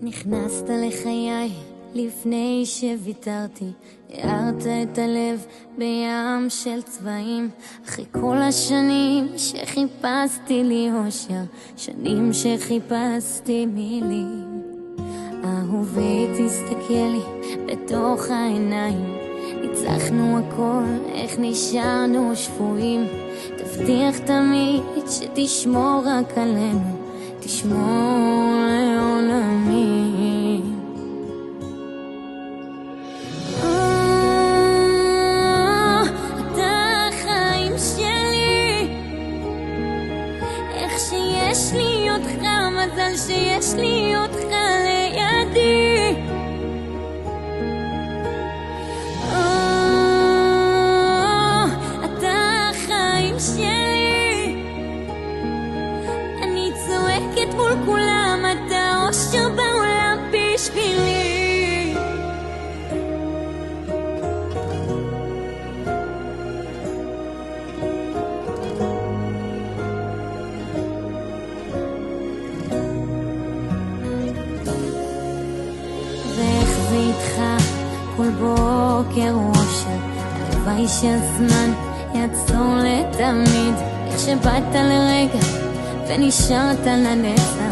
נכנסת לחיי לפני שוויתרתי, הארת את הלב בים של צבעים. אחרי כל השנים שחיפשתי לי אושר, שנים שחיפשתי מילים. אהובי תסתכל לי בתוך העיניים, ניצחנו הכל, איך נשארנו שבויים. תבטיח תמיד שתשמור רק עלינו, תשמור לעולמי. אתה החיים שלי, איך שיש לי אותך, מזל שיש לי אותך לידי. אתה החיים שלי, אני צועקת מול כולם, אתה אושר בעולם בשבילי. ואיך זה איתך כל בוקר אושר, הלוואי שהזמן יעצור לתמיד. איך שבאת לרגע ונשארת לנצח,